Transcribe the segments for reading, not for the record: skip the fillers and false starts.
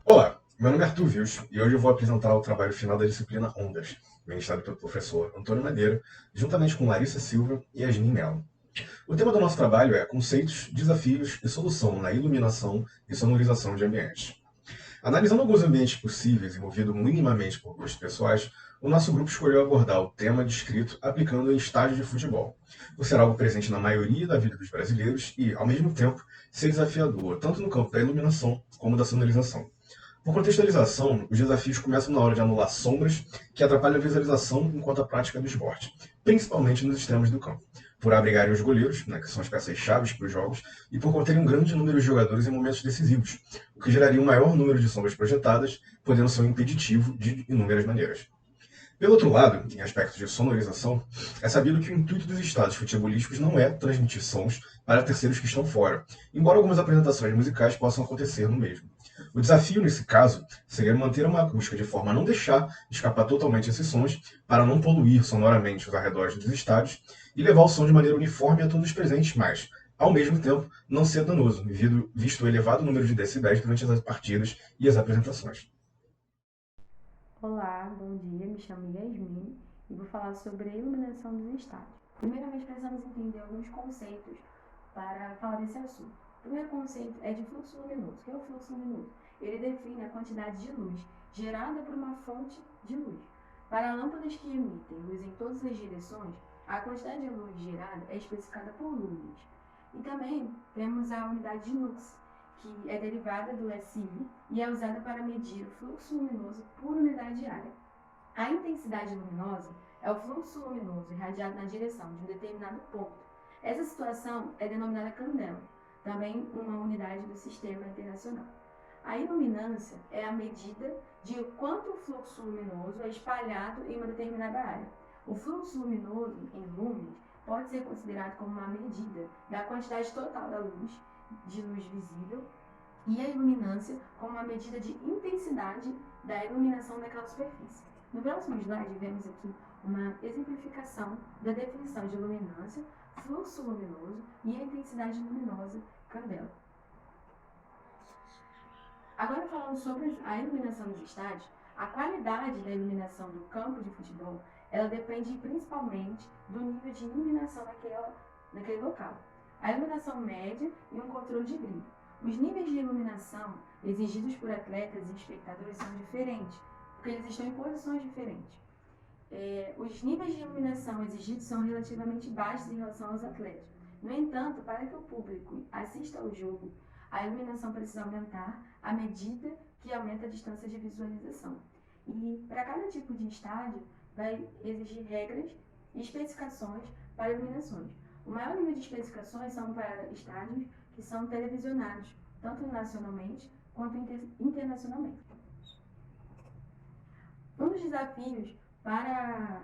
Olá, meu nome é Arthur Vils e hoje eu vou apresentar o trabalho final da disciplina Ondas, ministrado pelo professor Antônio Madeira, juntamente com Larissa Silva e Yasmin Mello. O tema do nosso trabalho é Conceitos, Desafios e Solução na Iluminação e Sonorização de Ambientes. Analisando alguns ambientes possíveis e movido minimamente por gostos pessoais, o nosso grupo escolheu abordar o tema descrito aplicando em estádios de futebol, por ser algo presente na maioria da vida dos brasileiros e, ao mesmo tempo, ser desafiador tanto no campo da iluminação como da sonorização. Por contextualização, os desafios começam na hora de anular sombras que atrapalham a visualização enquanto a prática do esporte, principalmente nos extremos do campo, por abrigarem os goleiros, né, que são as peças-chave para os jogos, e por conterem um grande número de jogadores em momentos decisivos, o que geraria um maior número de sombras projetadas, podendo ser um impeditivo de inúmeras maneiras. Pelo outro lado, em aspectos de sonorização, é sabido que o intuito dos estádios futebolísticos não é transmitir sons para terceiros que estão fora, embora algumas apresentações musicais possam acontecer no mesmo. O desafio, nesse caso, seria manter uma acústica de forma a não deixar escapar totalmente esses sons, para não poluir sonoramente os arredores dos estádios e levar o som de maneira uniforme a todos os presentes, mas, ao mesmo tempo, não ser danoso, visto o elevado número de decibéis durante as partidas e as apresentações. Olá, bom dia, me chamo Yasmin e vou falar sobre a iluminação dos estádios. Primeiramente, precisamos entender alguns conceitos para falar desse assunto. O primeiro conceito é de fluxo luminoso. O que é o fluxo luminoso? Ele define a quantidade de luz gerada por uma fonte de luz. Para lâmpadas que emitem luz em todas as direções, a quantidade de luz gerada é especificada por lumens. E também temos a unidade de lux, que é derivada do SI e é usada para medir o fluxo luminoso por unidade de área. A intensidade luminosa é o fluxo luminoso irradiado na direção de um determinado ponto. Essa situação é denominada candela, também uma unidade do Sistema Internacional. A iluminância é a medida de quanto o fluxo luminoso é espalhado em uma determinada área. O fluxo luminoso, em lumens, pode ser considerado como uma medida da quantidade total da luz, de luz visível, e a iluminância como uma medida de intensidade da iluminação daquela superfície. No próximo slide, vemos aqui uma exemplificação da definição de luminância, fluxo luminoso e a intensidade luminosa candela. Agora, falando sobre a iluminação dos estádios, a qualidade da iluminação do campo de futebol, ela depende principalmente do nível de iluminação naquele local. A iluminação média e um controle de brilho. Os níveis de iluminação exigidos por atletas e espectadores são diferentes, porque eles estão em posições diferentes. Os níveis de iluminação exigidos são relativamente baixos em relação aos atletas. No entanto, para que o público assista ao jogo, a iluminação precisa aumentar à medida que aumenta a distância de visualização. E para cada tipo de estádio, vai exigir regras e especificações para iluminações. O maior nível de especificações são para estádios que são televisionados, tanto nacionalmente quanto internacionalmente. Um dos desafios para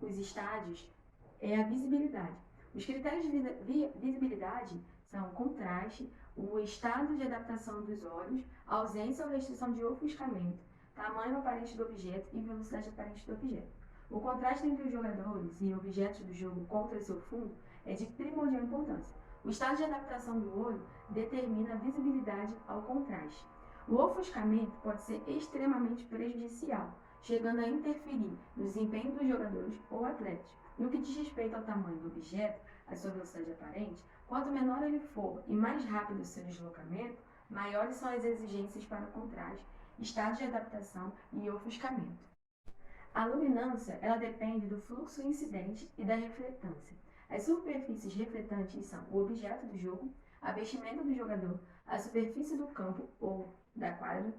os estádios é a visibilidade. Os critérios de visibilidade são contraste, o estado de adaptação dos olhos, ausência ou restrição de ofuscamento, tamanho aparente do objeto e velocidade aparente do objeto. O contraste entre os jogadores e objetos do jogo contra seu fundo é de primordial importância. O estado de adaptação do olho determina a visibilidade ao contraste. O ofuscamento pode ser extremamente prejudicial, chegando a interferir no desempenho dos jogadores ou atletas. No que diz respeito ao tamanho do objeto, a sua velocidade aparente, quanto menor ele for e mais rápido o seu deslocamento, maiores são as exigências para contraste, estado de adaptação e ofuscamento. A luminância, ela depende do fluxo incidente e da refletância. As superfícies refletantes são o objeto do jogo, a vestimenta do jogador, a superfície do campo ou da quadra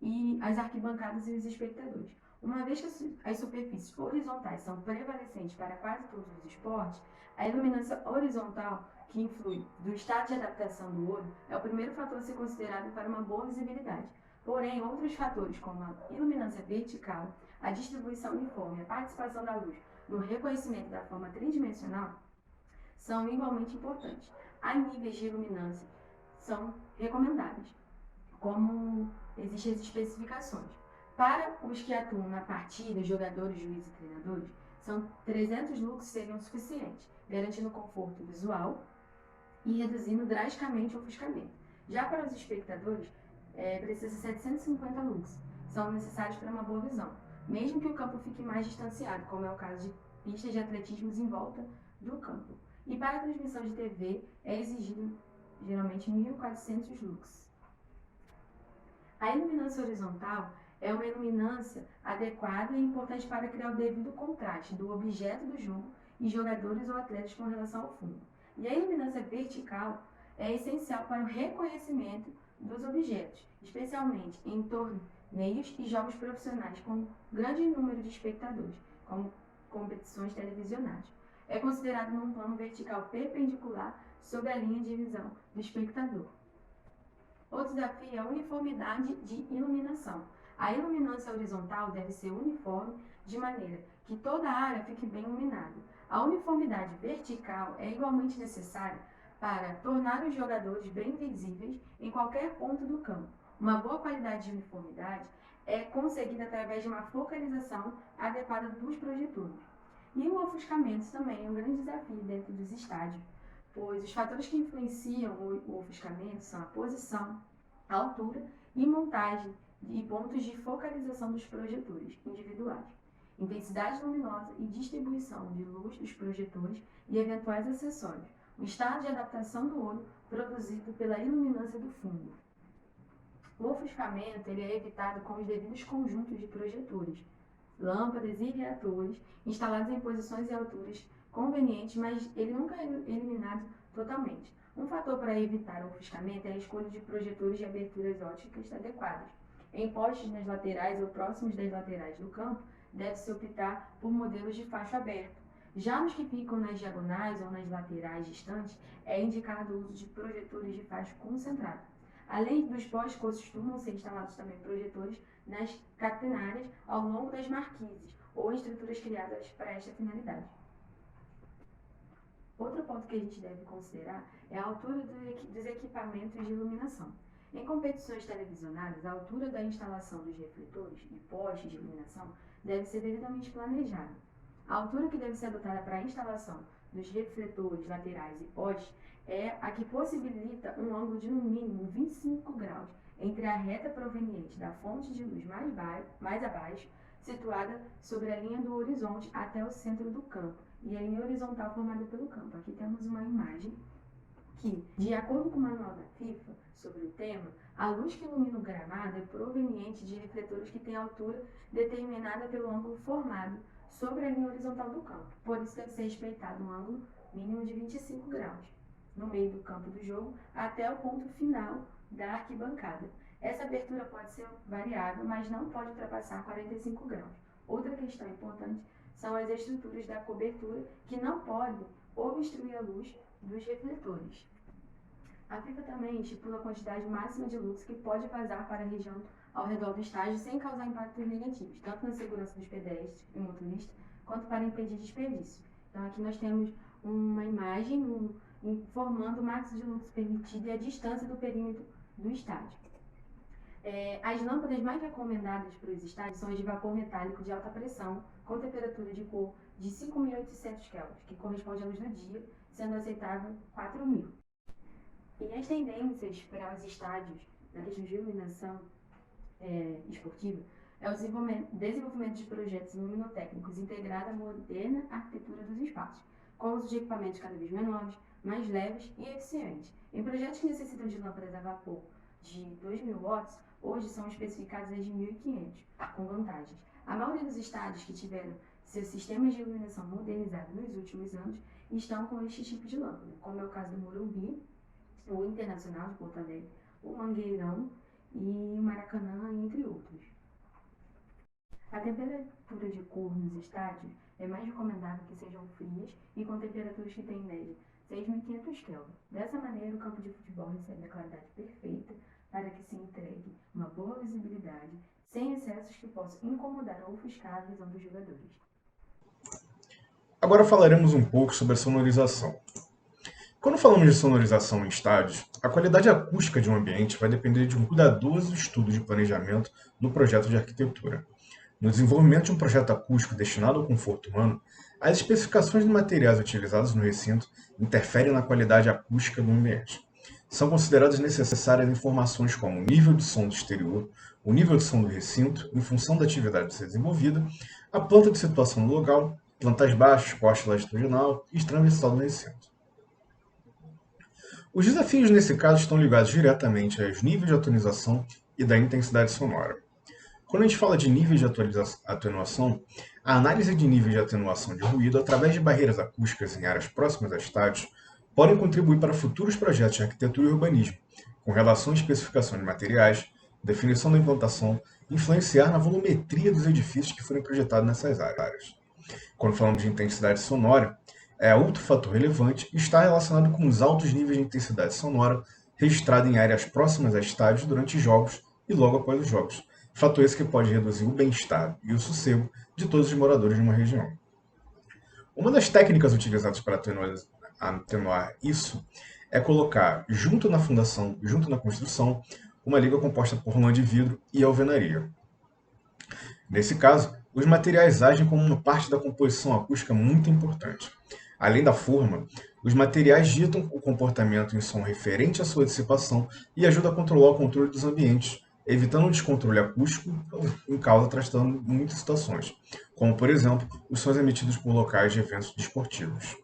e as arquibancadas e os espectadores. Uma vez que as superfícies horizontais são prevalecentes para quase todos os esportes, a iluminância horizontal, que influi do estado de adaptação do olho, é o primeiro fator a ser considerado para uma boa visibilidade. Porém, outros fatores, como a iluminância vertical, a distribuição uniforme, a participação da luz no reconhecimento da forma tridimensional, são igualmente importantes. Há níveis de iluminância são recomendáveis, como existem as especificações. Para os que atuam na partida, jogadores, juízes e treinadores, São 300 lux seriam suficientes, garantindo conforto visual e reduzindo drasticamente o ofuscamento. Já para os espectadores, precisa 750 lux, são necessários para uma boa visão, mesmo que o campo fique mais distanciado, como é o caso de pistas de atletismo em volta do campo. E para a transmissão de TV é exigido geralmente 1.400 lux. A iluminância horizontal é uma iluminância adequada e importante para criar o devido contraste do objeto do jogo e jogadores ou atletas com relação ao fundo. E a iluminância vertical é essencial para o reconhecimento dos objetos, especialmente em torneios e jogos profissionais com grande número de espectadores, como competições televisionadas. É considerado num plano vertical perpendicular sobre a linha de visão do espectador. Outro desafio é a uniformidade de iluminação. A iluminância horizontal deve ser uniforme de maneira que toda a área fique bem iluminada. A uniformidade vertical é igualmente necessária para tornar os jogadores bem visíveis em qualquer ponto do campo. Uma boa qualidade de uniformidade é conseguida através de uma focalização adequada dos projetores. E o ofuscamento também é um grande desafio dentro dos estádios, pois os fatores que influenciam o ofuscamento são a posição, a altura e montagem e pontos de focalização dos projetores individuais, intensidade luminosa e distribuição de luz dos projetores e eventuais acessórios, o estado de adaptação do olho produzido pela iluminância do fundo. O ofuscamento é evitado com os devidos conjuntos de projetores, lâmpadas e reatores instalados em posições e alturas convenientes, mas ele nunca é eliminado totalmente. Um fator para evitar o ofuscamento é a escolha de projetores de aberturas ópticas adequadas. Em postes nas laterais ou próximos das laterais do campo, deve-se optar por modelos de facho aberto. Já nos que ficam nas diagonais ou nas laterais distantes, é indicado o uso de projetores de facho concentrado. Além dos postes, costumam ser instalados também projetores nas catenárias ao longo das marquises ou em estruturas criadas para esta finalidade. Outro ponto que a gente deve considerar é a altura dos equipamentos de iluminação. Em competições televisionadas, a altura da instalação dos refletores e postes de iluminação deve ser devidamente planejada. A altura que deve ser adotada para a instalação dos refletores laterais e postes é a que possibilita um ângulo de no mínimo 25 graus entre a reta proveniente da fonte de luz mais abaixo, situada sobre a linha do horizonte até o centro do campo, e a linha horizontal formada pelo campo. Aqui temos uma imagem que, de acordo com o manual da FIFA sobre o tema, a luz que ilumina o gramado é proveniente de refletores que têm altura determinada pelo ângulo formado sobre a linha horizontal do campo. Por isso deve ser respeitado um ângulo mínimo de 25 graus no meio do campo do jogo até o ponto final da arquibancada. Essa abertura pode ser variável, mas não pode ultrapassar 45 graus. Outra questão importante são as estruturas da cobertura que não podem obstruir a luz dos refletores. A FIFA também estipula a quantidade máxima de luz que pode vazar para a região ao redor do estádio sem causar impactos negativos, tanto na segurança dos pedestres e motoristas, quanto para impedir desperdício. Então aqui nós temos uma imagem informando o máximo de luz permitido e a distância do perímetro do estádio. As lâmpadas mais recomendadas para os estádios são as de vapor metálico de alta pressão, com temperatura de cor de 5.800 Kelvin, que corresponde à luz do dia, sendo aceitável 4.000. E as tendências para os estádios na questão de iluminação esportiva é o desenvolvimento de projetos luminotécnicos integrado à moderna arquitetura dos espaços, com o uso de equipamentos cada vez menores, mais leves e eficientes. Em projetos que necessitam de lâmpadas a vapor de 2.000 watts, hoje são especificadas as de 1.500, com vantagens. A maioria dos estádios que tiveram seus sistemas de iluminação modernizados nos últimos anos estão com este tipo de lâmpada, como é o caso do Morumbi, o Internacional de Porto Alegre, o Mangueirão e o Maracanã, entre outros. A temperatura de cor nos estádios é mais recomendável que sejam frias e com temperaturas que têm em média 6.500 Kelvin. Dessa maneira, o campo de futebol recebe a claridade perfeita para que se entregue uma boa visibilidade, sem excessos que possam incomodar ou ofuscar a visão dos jogadores. Agora falaremos um pouco sobre a sonorização. Quando falamos de sonorização em estádios, a qualidade acústica de um ambiente vai depender de um cuidadoso estudo de planejamento no projeto de arquitetura. No desenvolvimento de um projeto acústico destinado ao conforto humano, as especificações de materiais utilizados no recinto interferem na qualidade acústica do ambiente. São consideradas necessárias informações como o nível de som do exterior, o nível de som do recinto, em função da atividade a ser desenvolvida, a planta de situação do local, plantas baixas, corte latitudinal e transversal do recinto. Os desafios nesse caso estão ligados diretamente aos níveis de atonização e da intensidade sonora. Quando a gente fala de níveis de atenuação, a análise de níveis de atenuação de ruído através de barreiras acústicas em áreas próximas a estádios podem contribuir para futuros projetos de arquitetura e urbanismo, com relação à especificação de materiais, definição da implantação, influenciar na volumetria dos edifícios que forem projetados nessas áreas. Quando falamos de intensidade sonora, outro fator relevante está relacionado com os altos níveis de intensidade sonora registrado em áreas próximas a estádios durante jogos e logo após os jogos. Fator esse que pode reduzir o bem-estar e o sossego de todos os moradores de uma região. Uma das técnicas utilizadas para atenuar isso é colocar junto na fundação, junto na construção, uma liga composta por lã de vidro e alvenaria. Nesse caso, os materiais agem como uma parte da composição acústica muito importante. Além da forma, os materiais ditam o comportamento em som referente à sua dissipação e ajudam a controlar o controle dos ambientes, evitando o descontrole acústico em causa tratando muitas situações, como, por exemplo, os sons emitidos por locais de eventos desportivos.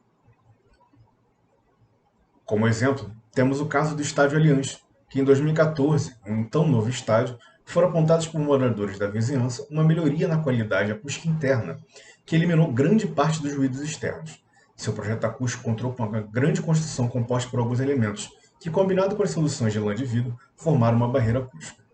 Como exemplo, temos o caso do Estádio Allianz, que em 2014, um tão novo estádio, foram apontados por moradores da vizinhança uma melhoria na qualidade acústica interna, que eliminou grande parte dos ruídos externos. Seu projeto acústico contou com uma grande construção composta por alguns elementos, que, combinado com as soluções de lã de vidro, formaram uma barreira acústica.